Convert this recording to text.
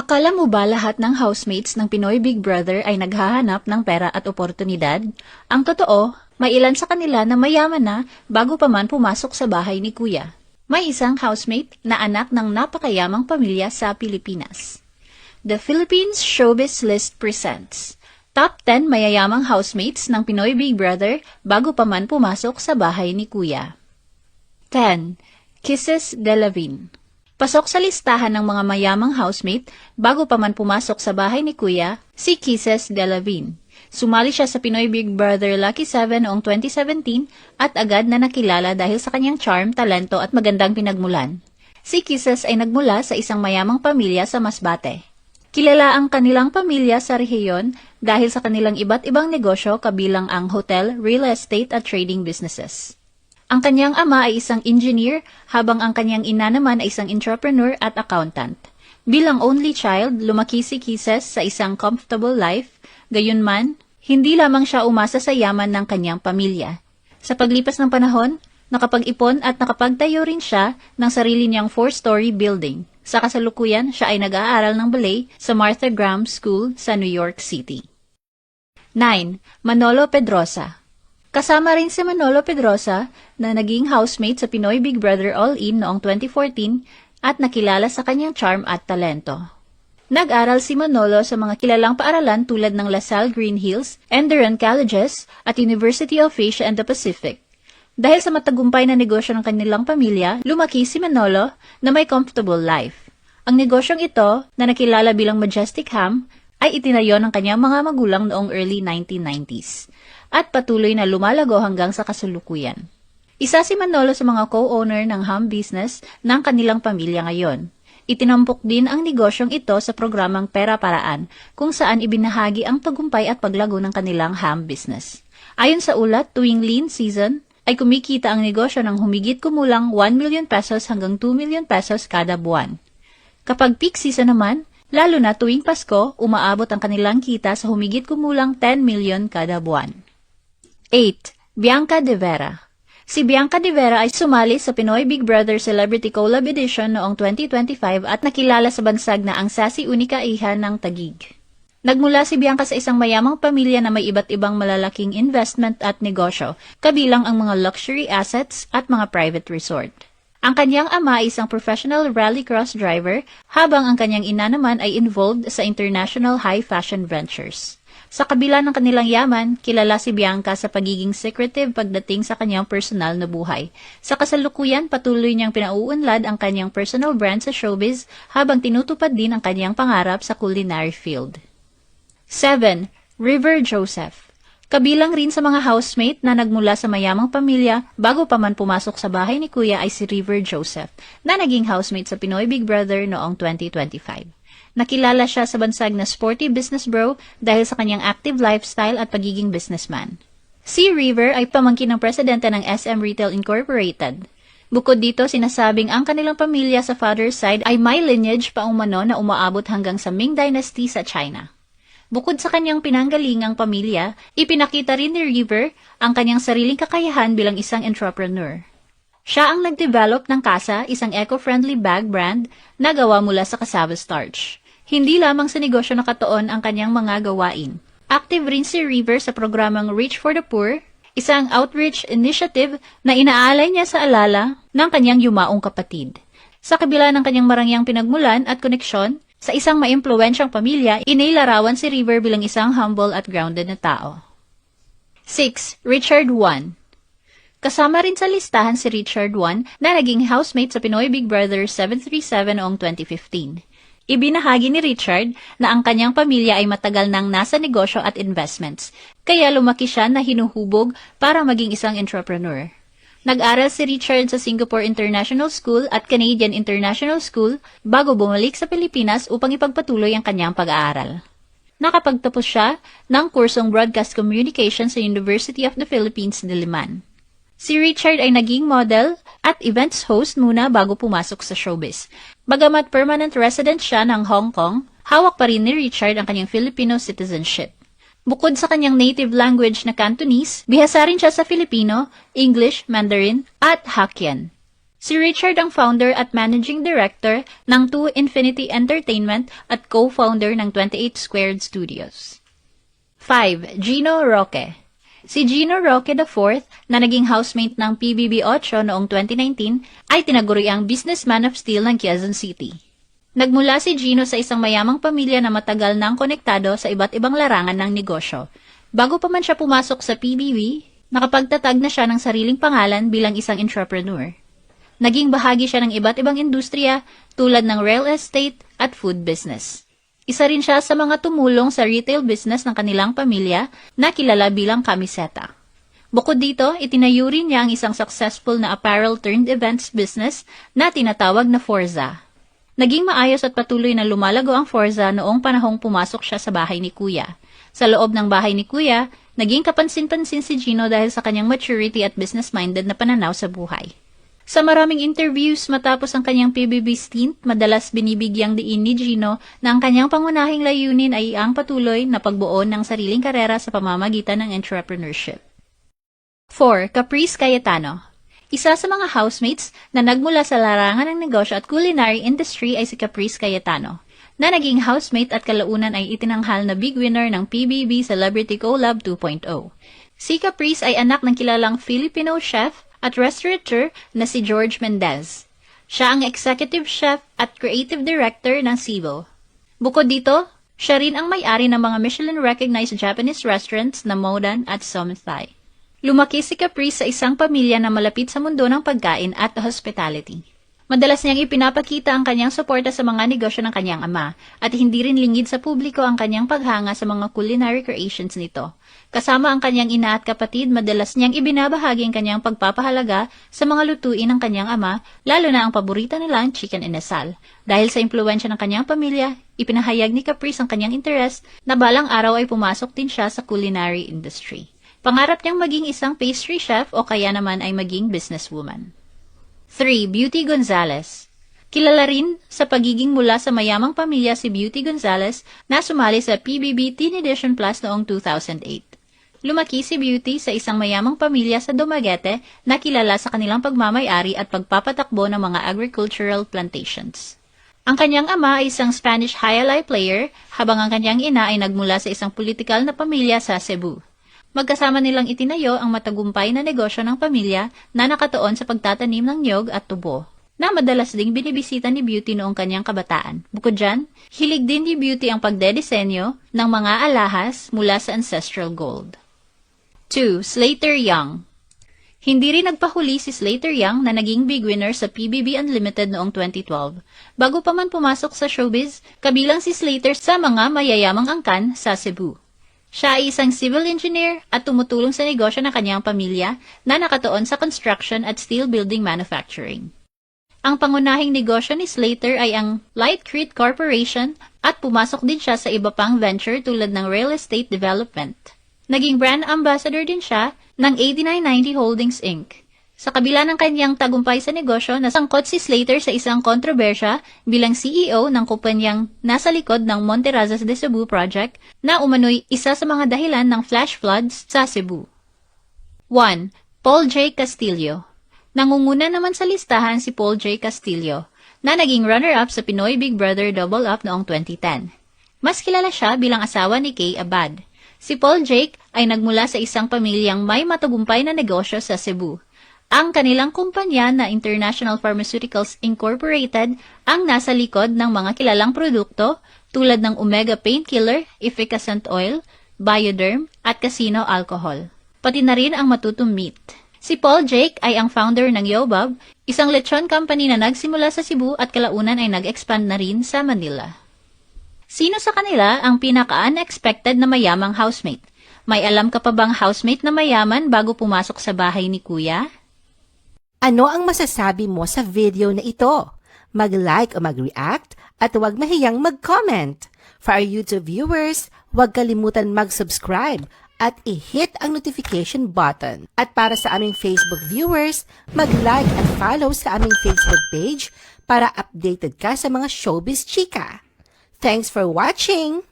Akala mo ba lahat ng housemates ng Pinoy Big Brother ay naghahanap ng pera at oportunidad? Ang totoo, may ilan sa kanila na mayaman na bago pa man pumasok sa bahay ni Kuya. May isang housemate na anak ng napakayamang pamilya sa Pilipinas. The Philippines Showbiz List presents Top 10 mayayamang housemates ng Pinoy Big Brother bago pa man pumasok sa bahay ni Kuya. 10. Kisses Delavin. Pasok sa listahan ng mga mayamang housemate bago pa man pumasok sa bahay ni Kuya, si Kisses Delavin. Sumali siya sa Pinoy Big Brother Lucky 7 noong 2017 at agad na nakilala dahil sa kanyang charm, talento at magandang pinagmulan. Si Kisses ay nagmula sa isang mayamang pamilya sa Masbate. Kilala ang kanilang pamilya sa rehiyon dahil sa kanilang iba't ibang negosyo kabilang ang hotel, real estate at trading businesses. Ang kanyang ama ay isang engineer, habang ang kanyang ina naman ay isang entrepreneur at accountant. Bilang only child, lumaki si Kisses sa isang comfortable life, gayunman, hindi lamang siya umasa sa yaman ng kanyang pamilya. Sa paglipas ng panahon, nakapag-ipon at nakapagtayo rin siya ng sarili niyang 4-story building. Sa kasalukuyan, siya ay nag-aaral ng ballet sa Martha Graham School sa New York City. 9. Manolo Pedrosa. Kasama rin si Manolo Pedrosa na naging housemate sa Pinoy Big Brother All-In noong 2014 at nakilala sa kanyang charm at talento. Nag-aral si Manolo sa mga kilalang paaralan tulad ng LaSalle Green Hills, Enderun Colleges at University of Asia and the Pacific. Dahil sa matagumpay na negosyo ng kanilang pamilya, lumaki si Manolo na may comfortable life. Ang negosyong ito, na nakilala bilang Majestic Ham, ay itinayo ng kanyang mga magulang noong early 1990s. At patuloy na lumalago hanggang sa kasalukuyan. Isa si Manolo sa mga co-owner ng ham business ng kanilang pamilya ngayon. Itinampok din ang negosyong ito sa programang Pera Paraan, kung saan ibinahagi ang tagumpay at paglago ng kanilang ham business. Ayon sa ulat, tuwing lean season, ay kumikita ang negosyo ng humigit kumulang 1 million pesos hanggang 2 million pesos kada buwan. Kapag peak season naman, lalo na tuwing Pasko, umaabot ang kanilang kita sa humigit kumulang 10 million kada buwan. 8. Bianca De Vera. Si Bianca De Vera ay sumali sa Pinoy Big Brother Celebrity Collab Edition noong 2025 at nakilala sa bansag na ang Sassy Unica Iha ng Taguig. Nagmula si Bianca sa isang mayamang pamilya na may iba't ibang malalaking investment at negosyo, kabilang ang mga luxury assets at mga private resort. Ang kanyang ama ay isang professional rallycross driver, habang ang kanyang ina naman ay involved sa international high fashion ventures. Sa kabila ng kanilang yaman, kilala si Bianca sa pagiging secretive pagdating sa kanyang personal na buhay. Sa kasalukuyan, patuloy niyang pinauunlad ang kanyang personal brand sa showbiz habang tinutupad din ang kanyang pangarap sa culinary field. 7. River Joseph. Kabilang rin sa mga housemate na nagmula sa mayamang pamilya bago pa man pumasok sa bahay ni Kuya ay si River Joseph, na naging housemate sa Pinoy Big Brother noong 2025. Nakilala siya sa bansag na sporty business bro dahil sa kanyang active lifestyle at pagiging businessman. Si River ay pamangkin ng presidente ng SM Retail Incorporated. Bukod dito, sinasabing ang kanilang pamilya sa father's side ay may lineage pa umano na umaabot hanggang sa Ming Dynasty sa China. Bukod sa kanyang pinanggalingang pamilya, ipinakita rin ni River ang kanyang sariling kakayahan bilang isang entrepreneur. Siya ang nag-develop ng Casa, isang eco-friendly bag brand na gawa mula sa cassava starch. Hindi lamang sa negosyo nakatuon ang kanyang mga gawain. Active rin si River sa programang Reach for the Poor, isang outreach initiative na inaalay niya sa alala ng kanyang yumaong kapatid. Sa kabila ng kanyang marangyang pinagmulan at koneksyon, sa isang maimpluwensyang pamilya, inilarawan si River bilang isang humble at grounded na tao. 6. Richard Juan. Kasama rin sa listahan si Richard Juan na naging housemate sa Pinoy Big Brother 737 noong 2015. Ibinahagi ni Richard na ang kanyang pamilya ay matagal nang nasa negosyo at investments, kaya lumaki siya na hinuhubog para maging isang entrepreneur. Nag-aral si Richard sa Singapore International School at Canadian International School bago bumalik sa Pilipinas upang ipagpatuloy ang kanyang pag-aaral. Nakapagtapos siya ng kursong Broadcast Communication sa University of the Philippines, Diliman. Si Richard ay naging model at events host muna bago pumasok sa showbiz. Bagamat permanent resident siya ng Hong Kong, hawak pa rin ni Richard ang kanyang Filipino citizenship. Bukod sa kanyang native language na Cantonese, bihasa rin siya sa Filipino, English, Mandarin, at Hokkien. Si Richard ang founder at managing director ng 2 Infinity Entertainment at co-founder ng 28 Squared Studios. 5. Gino Roque. Si Gino Roque IV, na naging housemate ng PBB 8 noong 2019, ay tinaguriang businessman of steel ng Quezon City. Nagmula si Gino sa isang mayamang pamilya na matagal nang konektado sa iba't ibang larangan ng negosyo. Bago pa man siya pumasok sa PBB, nakapagtatag na siya ng sariling pangalan bilang isang entrepreneur. Naging bahagi siya ng iba't ibang industriya tulad ng real estate at food business. Isa rin siya sa mga tumulong sa retail business ng kanilang pamilya na kilala bilang Camiseta. Bukod dito, itinayo rin niya ang isang successful na apparel-turned-events business na tinatawag na Forza. Naging maayos at patuloy na lumalago ang Forza noong panahong pumasok siya sa bahay ni Kuya. Sa loob ng bahay ni Kuya, naging kapansin-pansin si Gino dahil sa kanyang maturity at business-minded na pananaw sa buhay. Sa maraming interviews matapos ang kanyang PBB stint, madalas binibigyang diin ni Gino na ang kanyang pangunahing layunin ay ang patuloy na pagbuo ng sariling karera sa pamamagitan ng entrepreneurship. 4. Caprice Cayetano. Isa sa mga housemates na nagmula sa larangan ng negosyo at culinary industry ay si Caprice Cayetano, na naging housemate at kalaunan ay itinanghal na big winner ng PBB Celebrity Collab 2.0. Si Caprice ay anak ng kilalang Filipino chef at restaurateur na si George Mendez. Siya ang executive chef at creative director ng Cebu. Bukod dito, siya rin ang may-ari ng mga Michelin-recognized Japanese restaurants na Modan at Somthai. Lumaki si Caprice sa isang pamilya na malapit sa mundo ng pagkain at hospitality. Madalas niyang ipinapakita ang kanyang suporta sa mga negosyo ng kanyang ama at hindi rin lingid sa publiko ang kanyang paghanga sa mga culinary creations nito. Kasama ang kanyang ina at kapatid, madalas niyang ibinabahagi ang kanyang pagpapahalaga sa mga lutuin ng kanyang ama, lalo na ang paborito nilang chicken inasal. Dahil sa impluwensya ng kanyang pamilya, ipinahayag ni Caprice ang kanyang interes na balang araw ay pumasok din siya sa culinary industry. Pangarap niyang maging isang pastry chef o kaya naman ay maging businesswoman. 3. Beauty Gonzalez. Kilala rin sa pagiging mula sa mayamang pamilya si Beauty Gonzalez na sumali sa PBB Teen Edition Plus noong 2008. Lumaki si Beauty sa isang mayamang pamilya sa Dumaguete na kilala sa kanilang pagmamay-ari at pagpapatakbo ng mga agricultural plantations. Ang kanyang ama ay isang Spanish highlight player habang ang kanyang ina ay nagmula sa isang politikal na pamilya sa Cebu. Magkasama nilang itinayo ang matagumpay na negosyo ng pamilya na nakatuon sa pagtatanim ng niyog at tubo, na madalas ding binibisita ni Beauty noong kanyang kabataan. Bukod dyan, hilig din ni Beauty ang pagdedesenyo ng mga alahas mula sa ancestral gold. 2. Slater Young. Hindi rin nagpahuli si Slater Young na naging big winner sa PBB Unlimited noong 2012. Bago pa man pumasok sa showbiz, kabilang si Slater sa mga mayayamang angkan sa Cebu. Siya ay isang civil engineer at tumutulong sa negosyo ng kanyang pamilya na nakatuon sa construction at steel building manufacturing. Ang pangunahing negosyo ni Slater ay ang Lightcrete Corporation at pumasok din siya sa iba pang venture tulad ng real estate development. Naging brand ambassador din siya ng 8990 Holdings Inc. Sa kabila ng kanyang tagumpay sa negosyo, nasangkot si Slater sa isang kontrobersya bilang CEO ng kumpanyang nasa likod ng Monterrazas de Cebu project na umano'y isa sa mga dahilan ng flash floods sa Cebu. 1. Paul J. Castillo. Nangunguna naman sa listahan si Paul J. Castillo, na naging runner-up sa Pinoy Big Brother Double Up noong 2010. Mas kilala siya bilang asawa ni Kay Abad. Si Paul Jake ay nagmula sa isang pamilyang may matagumpay na negosyo sa Cebu. Ang kanilang kumpanya na International Pharmaceuticals Incorporated ang nasa likod ng mga kilalang produkto tulad ng Omega Painkiller, Efficacent Oil, Bioderm at Casino Alcohol. Pati na rin ang Matutum Meat. Si Paul Jake ay ang founder ng Yobab, isang lechon company na nagsimula sa Cebu at kalaunan ay nag-expand na rin sa Manila. Sino sa kanila ang pinaka-unexpected na mayamang housemate? May alam ka pa bang housemate na mayaman bago pumasok sa bahay ni Kuya? Ano ang masasabi mo sa video na ito? Mag-like o mag-react at huwag mahiyang mag-comment. For our YouTube viewers, huwag kalimutan mag-subscribe at i-hit ang notification button. At para sa aming Facebook viewers, mag-like at follow sa aming Facebook page para updated ka sa mga showbiz chika. Thanks for watching!